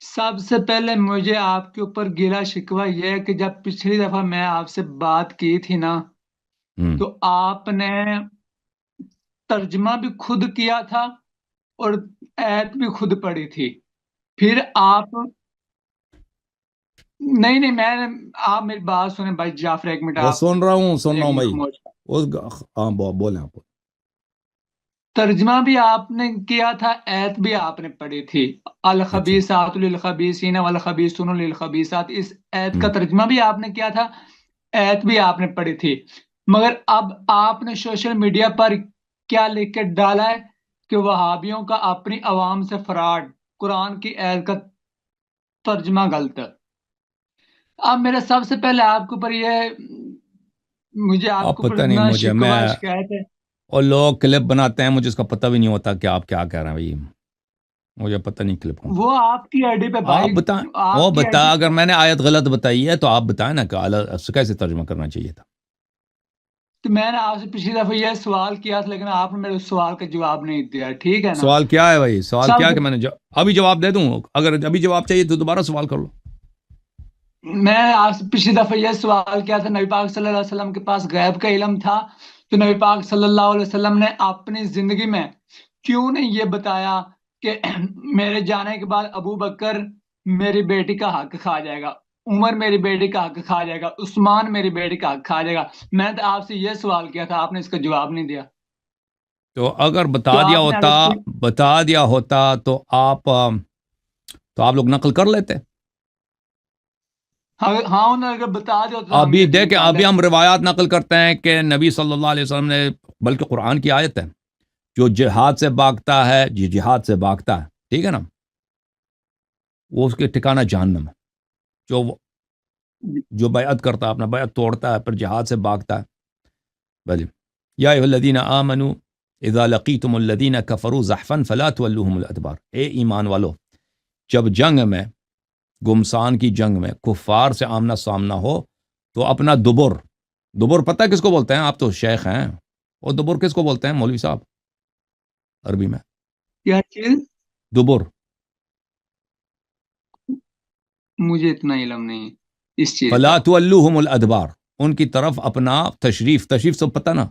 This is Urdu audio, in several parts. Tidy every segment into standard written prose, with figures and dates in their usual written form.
سب سے پہلے مجھے آپ کے اوپر گیلا شکوہ یہ ہے کہ جب پچھلی دفعہ میں آپ سے بات کی تھی نا، ہوں تو آپ نے ترجمہ بھی خود کیا تھا اور ایت بھی خود پڑھی تھی. پھر آپ نہیں نہیں آپ میری بات سنیں بھائی جعفر، ایک منٹ. وہ آپ سن رہا ایک ہوں منٹ بھائی. خاموش. اس ہاں بولیں آپ. ترجمہ بھی آپ نے کیا تھا، ایت بھی آپ نے پڑھی تھی. اچھا. الخبیثات للخبیثین والخبیثون للخبیثات، اس ایت کا ہوں ترجمہ بھی آپ نے کیا تھا، ایت بھی آپ نے پڑھی تھی. مگر اب آپ نے سوشل میڈیا پر کیا لکھ کے ڈالا ہے کہ وہابیوں کا اپنی عوام سے فراڈ، قرآن کی ایت کا ترجمہ غلط ہے. اب میرا سب سے پہلے آپ کے اوپر یہ، مجھے آپ آپ کے اوپر پتہ نہیں اتنا مجھے، شکوہ شکایت ہے. اور لوگ کلپ بناتے ہیں، مجھے اس کا پتہ بھی نہیں ہوتا کہ آپ کیا کہہ رہے ہیں بھائی. مجھے پتہ نہیں کلپ کون وہ بناتا. آپ کی آئی ڈی پہ آپ بھائی، بتائیں. وہ آپ کی آئی بتا، ڈی. اگر میں نے آیت غلط بتائی ہے تو آپ بتائیں نا کہ کیسے ترجمہ کرنا چاہیے تھا. تو میں نے آپ سے پچھلی دفعہ یہ سوال کیا تھا، لیکن آپ نے میرے اس سوال کا جواب نہیں دیا. ٹھیک ہے نا؟ سوال کیا ہے بھائی؟ سوال سب کیا ہے سے کہ میں نے ابھی جواب دے دوں؟ اگر ابھی جواب چاہیے تو دوبارہ سوال کر لو. میں نے آپ سے پچھلی دفعہ یہ سوال کیا تھا، نبی پاک صلی اللہ علیہ وسلم کے پاس غیب کا علم تھا تو نبی پاک صلی اللہ علیہ وسلم نے اپنی زندگی میں کیوں نہیں یہ بتایا کہ میرے جانے کے بعد ابو بکر میری بیٹی کا حق کھا جائے گا، عمر میری بیٹی کا حق کھا جائے گا، عثمان میری بیٹی کا حق کھا جائے گا. میں نے تو آپ سے یہ سوال کیا تھا، آپ نے اس کا جواب نہیں دیا. تو اگر تو آپ نے اگر بتا دیا ہوتا تو آپ لوگ نقل کر لیتے. ہاں انہوں نے اگر بتا دیا تو ہم ابھی یقین دیکھیں، کر ابھی لیتے. ہم روایات نقل کرتے ہیں کہ نبی صلی اللہ علیہ وسلم نے، بلکہ قرآن کی آیت ہے، جو جہاد سے بھاگتا ہے، جہاد سے بھاگتا ہے، ٹھیک ہے نا، وہ اس کے ٹھکانہ جہنم ہے. جو جو بیعت کرتا ہے، اپنا بیعت توڑتا ہے، پھر جہاد سے بھاگتا ہے. بھلی یا ایھا الذین آمنوا اذا لقیتم الذین کفروا زحفا فلا تولوهم الادبار. اے ایمان والو، جب جنگ میں، گمسان کی جنگ میں کفار سے آمنا سامنا ہو تو اپنا دبر پتہ ہے کس کو بولتے ہیں؟ آپ تو شیخ ہیں. اور دبر کس کو بولتے ہیں مولوی صاحب عربی میں؟ کیا چیز؟ دبر. مجھے اتنا علم نہیں ہے اس چیز فلا کا. تولوهم الادبار، ان کی طرف اپنا تشریف سب پتہ نا.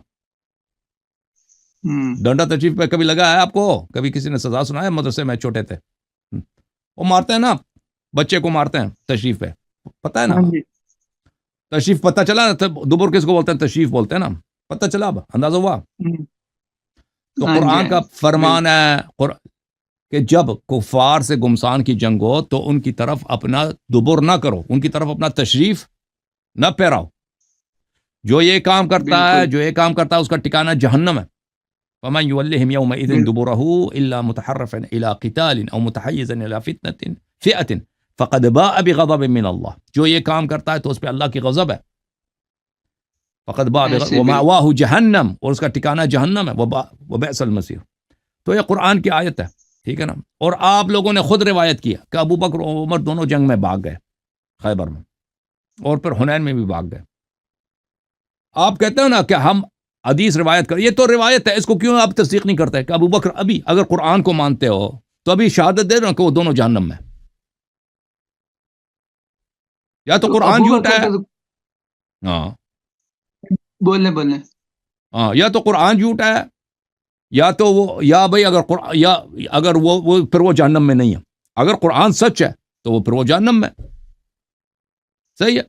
ہوں. ڈنڈا تشریف پہ کبھی لگا ہے آپ کو؟ کبھی کسی نے سزا سنا ہے؟ مدرسے میں چھوٹے تھے وہ مارتے ہیں نا، بچے کو مارتے ہیں تشریف پہ، پتہ ہے نا. ہاں جی. تشریف پتہ چلا. دبر کس کو بولتے ہیں؟ تشریف بولتے ہیں نا. پتہ چلا، اب اندازہ ہوا. ہوں. تو ہاں جی قرآن ہاں کا جی فرمان بالکل. ہے کہ جب کفار سے گمسان کی جنگ ہو تو ان کی طرف اپنا دبر نہ کرو، ان کی طرف اپنا تشریف نہ پھیراؤ. جو یہ کام کرتا ہے، بالکل اس کا ٹھکانہ جہنم ہے. ومن يولهم يومئذ بالکل دبره الا متحرفا الى قتال او متحيزا الى فئة فقد باء بغضب من الله. جو یہ کام کرتا ہے تو اس پہ اللہ کی غضب ہے. فقد باء ایسے بالکل. ومأواه جہنم، اور اس کا ٹھکانہ جہنم ہے. وبئس المصیر. تو یہ قرآن کی آیت ہے، ٹھیک ہے نا. اور آپ لوگوں نے خود روایت کیا کہ ابو بکر اور عمر دونوں جنگ میں بھاگ گئے، خیبر میں، اور پھر حنین میں بھی بھاگ گئے. آپ کہتے ہو نا کہ ہم حدیث روایت کر، یہ تو روایت ہے، اس کو کیوں آپ تصدیق نہیں کرتے کہ ابو بکر، ابھی اگر قرآن کو مانتے ہو تو ابھی شہادت دے رہے ہو کہ وہ دونوں جہنم میں. یا تو تو قرآن ابو جھوٹ بکر ہے. کا تو ہاں. بولنے. ہاں، یا تو قرآن جھوٹ ہے، یا تو وہ، یا بھائی اگر وہ پھر وہ جہنم میں نہیں ہے. اگر قرآن سچ ہے تو وہ پھر وہ جہنم میں. صحیح ہے.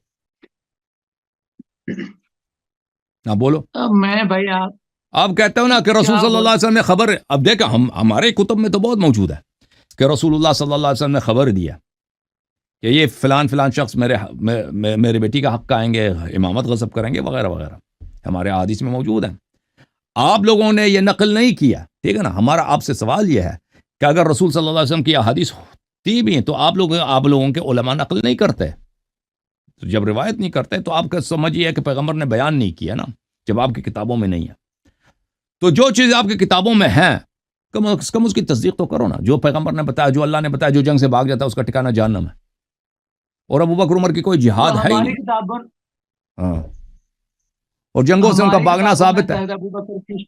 ہاں بولو. اب میں بھائی آپ کہتے ہو نا کہ رسول کیا صلی اللہ بول. علیہ وسلم نے خبر، اب دیکھا ہمارے کتب میں تو بہت موجود ہے کہ رسول اللہ صلی اللہ علیہ وسلم نے خبر دیا کہ یہ فلان شخص میرے بیٹی کا حق کھائیں گے، امامت غصب کریں گے، وغیرہ وغیرہ. ہمارے حدیث میں موجود ہیں. آپ لوگوں نے یہ نقل نہیں کیا، ٹھیک ہے نا. ہمارا آپ سے سوال یہ ہے کہ اگر رسول صلی اللہ علیہ وسلم کی حدیث ہوتی بھی تو آپ لوگوں کے علماء نقل نہیں کرتے. جب روایت نہیں کرتے تو آپ کا سمجھیے کہ پیغمبر نے بیان نہیں کیا نا، جب آپ کی کتابوں میں نہیں ہے. تو جو چیز آپ کی کتابوں میں ہیں، کم از کم اس کی تصدیق تو کرو نا. جو پیغمبر نے بتایا، جو اللہ نے بتایا، جو جنگ سے بھاگ جاتا ہے اس کا ٹھکانہ جہنم ہے. اور ابو بکر عمر کی کوئی تو جہاد ہے ہی ہماری نہیں. کتابوں ہاں. اور جنگوں سے ان کا ہماری بھاگنا کتابوں میں ثابت ہے. حضرت ابو بکر کی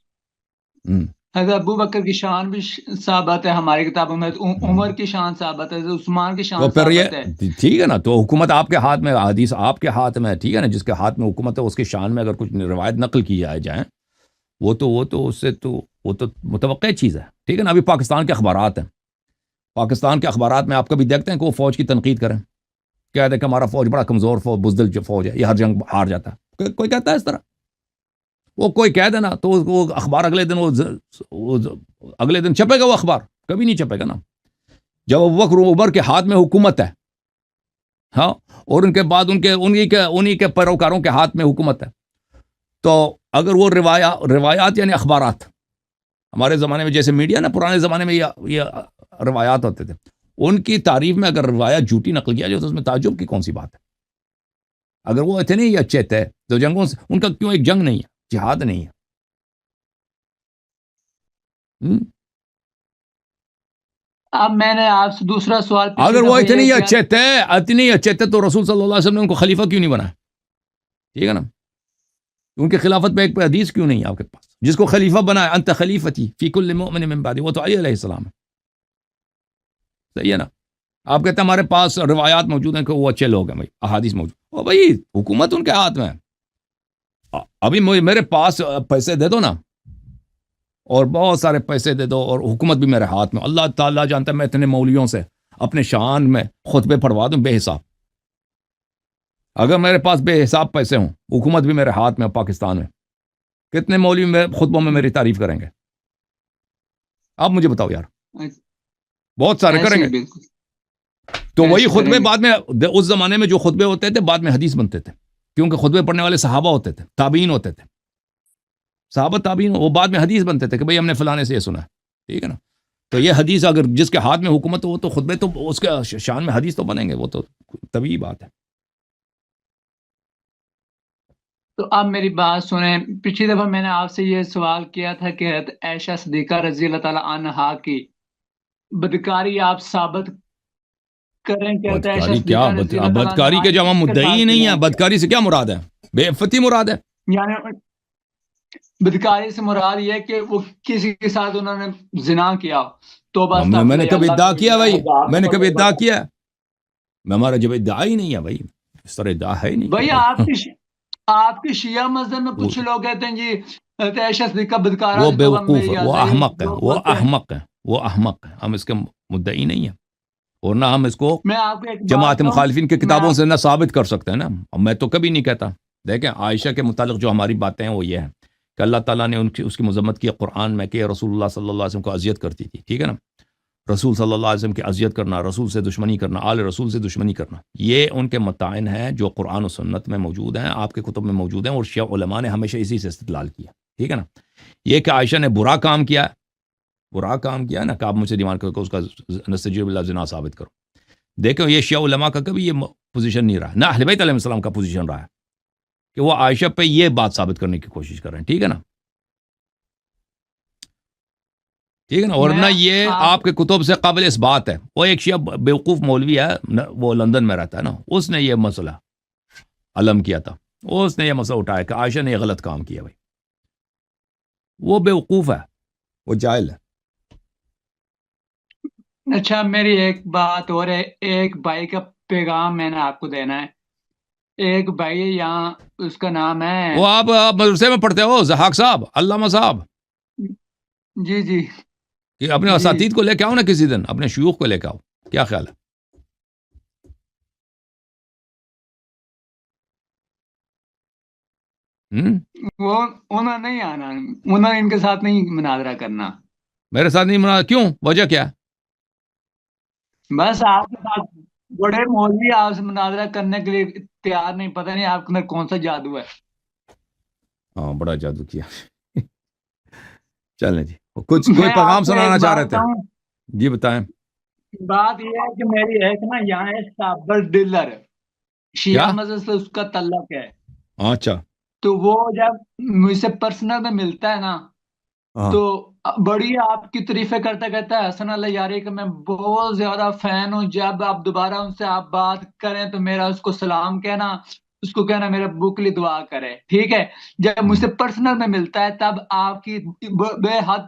حضرت ابو بکر کی شان بھی ثابت ہے ہماری کتابوں میں، عمر کی شان ثابت ہے، حضرت عثمان کی تو شان پھر ثابت ہے. یہ ٹھیک ہے نا، تو حکومت آپ کے ہاتھ میں، حدیث آپ کے ہاتھ میں ہے، ٹھیک ہے نا. جس کے ہاتھ میں حکومت ہے اس کی شان میں اگر کچھ روایت نقل کی جائیں وہ تو اس سے تو وہ تو متوقع چیز ہے. ٹھیک ہے نا. ابھی پاکستان کے اخبارات ہیں، پاکستان کے اخبارات میں آپ کبھی دیکھتے ہیں کہ وہ فوج کی تنقید کریں، کہتے ہیں کہ ہمارا فوج بڑا کمزور فوج، بزدل فوج ہے، یہ ہر جنگ ہار جاتا ہے. کوئی کہتا ہے اس طرح؟ وہ کوئی کہہ دینا تو وہ اخبار اگلے دن اگلے دن چھپے گا، وہ اخبار کبھی نہیں چھپے گا نا. جب ابوبکر عمر کے ہاتھ میں حکومت ہے، ہاں، اور ان کے بعد انہی کے پیروکاروں کے ہاتھ میں حکومت ہے، تو اگر وہ روایات یعنی اخبارات ہمارے زمانے میں جیسے میڈیا نا، پرانے زمانے میں یہ روایات ہوتے تھے، ان کی تعریف میں اگر روایت جھوٹی نقل کیا جائے تو اس میں تعجب کی کون سی بات ہے؟ اگر وہ اتنے ہی اچھے تھے تو جنگوں سے ان کا کیوں ایک جنگ نہیں ہے، جہاد نہیں ہے؟ اب میں نے آپ سے دوسرا سوال پچھلی اگر وہ دفعہ اتنے یہ ہی کیا، اچھے تھے تو رسول صلی اللہ علیہ وسلم نے ان کو خلیفہ کیوں نہیں بنایا؟ ٹھیک ہے نا. ان کی خلافت پہ ایک حدیث کیوں نہیں ہے آپ کے پاس؟ جس کو خلیفہ بنایا، انت خلیفتی فی کل مؤمن من بعدی، وہ تو علی علیہ السلام ہے. صحیح ہے نا. آپ کہتے ہیں ہمارے پاس روایات موجود ہیں کہ وہ اچھے لوگ ہیں، بھائی احادیث موجود. او بھائی، حکومت ان کے ہاتھ میں ہے. ابھی میرے پاس پیسے دے دو نا، اور بہت سارے پیسے دے دو، اور حکومت بھی میرے ہاتھ میں، اللہ تعالیٰ جانتا ہے میں اتنے مولویوں سے اپنے شان میں خطبے پڑھوا دوں بے حساب. اگر میرے پاس بے حساب پیسے ہوں، حکومت بھی میرے ہاتھ میں، پاکستان میں کتنے مولوی میں خطبوں میں میری تعریف کریں گے؟ آپ مجھے بتاؤ یار. بہت سارے کریں ایسے گے. ہی بالکل تو وہی ایسے کریں خطبے گے. بعد میں، اس زمانے میں جو خطبے ہوتے تھے بعد میں حدیث بنتے تھے، کیونکہ خطبے پڑھنے والے صحابہ ہوتے تھے، تابعین ہوتے تھے، صحابہ تابعین، وہ بعد میں حدیث بنتے تھے کہ بھئی ہم نے فلانے سے یہ سنا ہے. ٹھیک ہے نا. تو یہ حدیث اگر جس کے ہاتھ میں حکومت ہو تو خطبے تو اس کے شان میں حدیث تو بنیں گے، وہ تو طبیعی بات ہے. تو اب میری بات سنیں، پچھلی دفعہ میں نے آپ سے یہ سوال کیا تھا کہ حضرت عائشہ صدیقہ رضی اللہ تعالی عنہا کی بدکاری آپ ثابت کریں کہ حضرت عائشہ بدکاری کیا؟ صدیقہ رضی اللہ تعالی بدکاری عنہا کے نے جب ہم کس کے مدعی ساتھ نہیں زنا ہیں، کیا؟ بدکاری سے کیا مراد ہے؟ بے عفتی مراد ہے. یعنی بدکاری سے مراد یہ ہے کہ وہ کسی کے ساتھ انہوں نے زنا کیا، توبہ میں نے استغفر کبھی اللہ ادعا کبھی کیا بھائی؟ ہزار میں نے دفعہ کبھی توبہ ادعا کر. کیا؟ ہمارا جب ادعا ہی نہیں ہے بھائی، اس طرح ادعا ہے ہی نہیں. بھائی آپ کی شیعہ مذہب میں کچھ لوگ کہتے ہیں جی حضرت عائشہ صدیقہ بدکارہ وہ تھی توبہ بیوقوف ہے، میری وہ یاد ہے، یہ احمق ہے، جو وہ بولتے ہیں. احمق ہے، وہ احمق ہے. ہم اس کے مدعی نہیں ہیں، اور نہ ہم اس کو میں آپ کو ایک بات جماعت کہوں، مخالفین کی میں کتابوں سے نہ ثابت کر سکتے ہیں نا. میں تو کبھی نہیں کہتا. دیکھیں عائشہ کے متعلق جو ہماری باتیں ہیں وہ یہ ہیں کہ اللہ تعالیٰ نے اس کی مذمت کی قرآن میں کہ رسول اللہ صلی اللہ علیہ وسلم کو اذیت کرتی تھی. ٹھیک ہے نا. رسول صلی اللہ علیہ وسلم کی اذیت کرنا، رسول سے دشمنی کرنا، آل رسول سے دشمنی کرنا، یہ ان کے متعین ہیں جو قرآن و سنت میں موجود ہیں، آپ کے کتب میں موجود ہیں، اور شیعہ علماء نے ہمیشہ اسی سے استدلال کیا. ٹھیک ہے نا. یہ کہ عائشہ نے برا کام کیا نا، کہ آپ مجھ سے ڈیمانڈ کرو کہ اس کا نستجیب اللہ زنا ثابت کرو. دیکھو یہ شیعہ علماء کا کبھی یہ پوزیشن نہیں رہا، نہ اہل بیت علیہ السلام کا پوزیشن رہا ہے کہ وہ عائشہ پہ یہ بات ثابت کرنے کی کوشش کر رہے ہیں. ٹھیک ہے نا. ٹھیک ہے نا. اور نہ یہ آپ کے کتب سے قابل اس بات ہے. وہ ایک شیعہ بیوقوف مولوی ہے، وہ لندن میں رہتا ہے نا، اس نے یہ مسئلہ علم کیا تھا، اس نے یہ مسئلہ اٹھایا کہ عائشہ نے یہ غلط کام کیا. بھائی وہ بیوقوف ہے، وہ جاہل ہے. اچھا میری ایک بات اور ہے، ایک بھائی کا پیغام میں نے آپ کو دینا ہے. ایک بھائی یہاں، اس کا نام ہے، وہ آپ مدرسے میں پڑھتے ہو زحاق صاحب، علامہ صاحب، جی جی کہ اپنے جی، اساتید کو لے کے آؤ نا کسی دن، اپنے شیوخ کو لے کے آؤ. کیا خیال ہے؟ وہ انہوں نے نہیں آنا، انہوں نے ان کے ساتھ نہیں مناظرہ کرنا. میرے ساتھ نہیں منا؟ کیوں؟ وجہ کیا ہے؟ بس آپ کے ساتھ بڑے مولوی آپ سے مناظرہ کرنے کے لیے تیار نہیں، پتہ نہیں آپ کے اندر کون سا جادو ہے. ہاں بڑا جادو کیا. چلیں جی، کچھ کوئی میں آپ پیغام کو ایک سنانا چاہ بات رہے تھے؟ بتاؤں، جی بتائیں. بات یہ ہے کہ میری ایک نا یہاں ہے صابر ڈلر، کیا؟ شیعہ مذہب سے اس کا تعلق ہے. اچھا. تو وہ جب مجھ سے پرسنل میں ملتا ہے نا ہاں. تو بڑی آپ کی تعریفیں کرتا کہتا ہے حسن اللہ یاری کہ میں بہت زیادہ فین ہوں، جب آپ دوبارہ ان سے آپ بات کریں تو میرا اس کو سلام کہنا، اس کو کہنا میرے ابو کے لیے دعا کرے. ٹھیک ہے. جب مجھ سے پرسنل میں ملتا ہے تب آپ کی بے حد